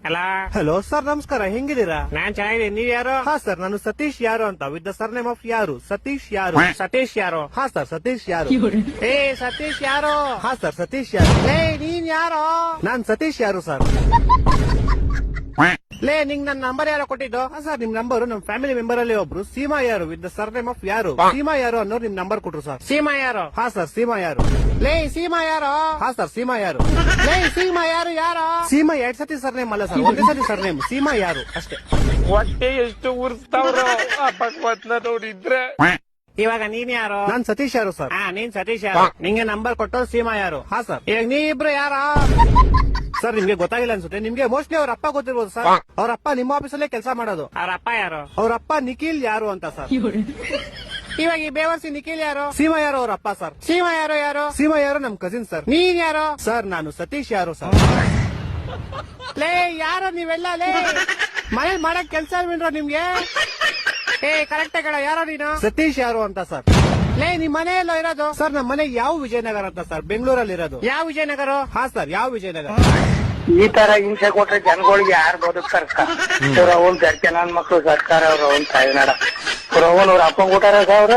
ಅಲ್ಲ hello sir, ನಮಸ್ಕಾರ. ಹೆಂಗಿದ್ದೀರಾ? ನಾನ್ ಚೆನ್ನಾಗಿದ್ದೀನಿ. ನೀವ್ ಯಾರು? ಹಾ ಸರ್, ನಾನು ಸತೀಶ್ ಯಾರು ಅಂತ, ವಿತ್ ದ ಸರ್ನೇಮ್ ಆಫ್ ಯಾರು. ಸತೀಶ್ ಯಾರು. ಸತೀಶ್ ಯಾರು? ಹಾ ಸರ್, ಸತೀಶ್ ಯಾರು. ಏ ಸತೀಶ್ ಯಾರು? ಹಾ ಸರ್, ಸತೀಶ್ ಯಾರು. ಏ ನೀನ್ ಯಾರು? ನಾನ್ ಸತೀಶ್ ಯಾರು ಸರ್. ಲೇ ನಿಂಗ್ ನನ್ ನಂಬರ್ ಯಾರೋ ಕೊಟ್ಟಿದ್ದು? ಹಾ ಸರ್, ನಿಮ್ ನಂಬರ್ ನಮ್ ಫ್ಯಾಮಿಲಿ ಮೆಂಬರ್ ಅಲ್ಲಿ ಒಬ್ರು ಸೀಮಾ ಯಾರು ವಿತ್ ದ ಸರ್ನೇಮ್ ಆಫ್ ಯಾರು. ಸೀಮಾ ಯಾರು ಅನ್ನೋರು ನಿಮ್ ನಂಬರ್ ಕೊಟ್ರು ಸರ್. ಸೀಮಾ ಯಾರು? ಹಾ ಸರ್, ಸೀಮಾ ಯಾರು. ಲೇ ಸೀಮಾ ಯಾರು? ಹಾ ಸರ್, ಸೀಮಾ ಯಾರು. ಲೇ ಸೀಮಾ ಯಾರು? ಯಾರು? ಸೀಮಾ 2 ಸತಿ ಸರ್ನೇಮ್ ಅಲ್ಲ ಸರ್, ಒಂದೇ ಸತಿ ಸರ್ನೇಮ್. ಸೀಮಾ ಯಾರು ಅಷ್ಟೇ. ಹೊಟ್ಟೆ ಎಷ್ಟು ಉರ್ಸ್ತಾವ್ರು ಆ ಭಗವತ್ನ ನೋಡಿದ್ರೆ. ಇವಾಗ ನೀನ್ ಯಾರು? ನಾನ್ ಸತೀಶ್ ಯಾರು ಸರ್. ಹಾ ನೀನ್ ಸತೀಶ್ ಯಾರು? ನಿಂಗೆ ನಂಬರ್ ಕೊಟ್ಟೋ ಸೀಮಾ ಯಾರು? ಹಾ ಸರ್. ಈಗ ನೀ ಇಬ್ರು ಯಾರ? ಸರ್, ನಿಮ್ಗೆ ಗೊತ್ತಾಗಿಲ್ಲ ಅನ್ಸುತ್ತೆ. ನಿಮ್ಗೆ ಮೋಸ್ಟ್ಲಿ ಅವ್ರ ಅಪ್ಪ ಗೊತ್ತಿರ್ಬೋದು ಸರ್. ಅವ್ರ ಅಪ್ಪ ನಿಮ್ಮ ಆಫೀಸಲ್ಲೇ ಕೆಲಸ ಮಾಡೋದು. ಅವ್ರ ಅಪ್ಪ ಯಾರು? ಅವ್ರ ಅಪ್ಪ ನಿಖಿಲ್ ಯಾರು ಅಂತ ಸರ್. ಇವಾಗ ಈ ಬೇವರ್ಸಿ ನಿಖಿಲ್ ಯಾರು? ಸೀಮಾ ಯಾರು ಅವ್ರ ಅಪ್ಪ ಸರ್. ಸೀಮಾ ಯಾರು? ಯಾರು? ಸೀಮಾ ಯಾರು ನಮ್ ಕಸಿನ್ ಸರ್. ನೀನ್ ಯಾರು? ಸರ್, ನಾನು ಸತೀಶ್ ಯಾರು ಸರ್. ಲೇ ಯಾರು ನೀವೆಲ್ಲ? ಲೇ ಮನೇಲಿ ಮಾಡಕ್ ಕೆಲ್ಸ ಇಲ್ವೇನ್ರ ನಿಮ್ಗೆ? ಏ ಕರೆಕ್ಟ್ ಆಗಿ ಯಾರೋ ನೀನು? ಸತೀಶ್ ಯಾರು ಅಂತ ಸರ್. ಲೇ ನಿಮ್ ಮನೆ ಎಲ್ಲೋ ಇರೋದು? ಸರ್, ನಮ್ಮ ಮನೆ ಯಾವ ವಿಜಯನಗರ ಅಂತ ಸರ್, ಬೆಂಗಳೂರಲ್ಲಿ ಇರೋದು. ಯಾವ ವಿಜಯನಗರ? ಹಾ ಸರ್, ಯಾವ ವಿಜಯನಗರ. ಈ ತರ ಹಿಂಸೆ ಕೊಟ್ರೆ ಜನಗಳಿಗೆ ಯಾರು ಬದುಕ್ತಾರ? ಅವ್ರ ಅವನ್ ಜನ ಮಕ್ಳು ಸರ್ಕಾರ ಅವ್ರ ಅವನ್ ತಾಯಿನಾಡ ಅವ್ರ ಅವನ್ ಅವ್ರ ಅಪ್ಪ ಕೊಟ್ಟಾರ ಅವ್ರ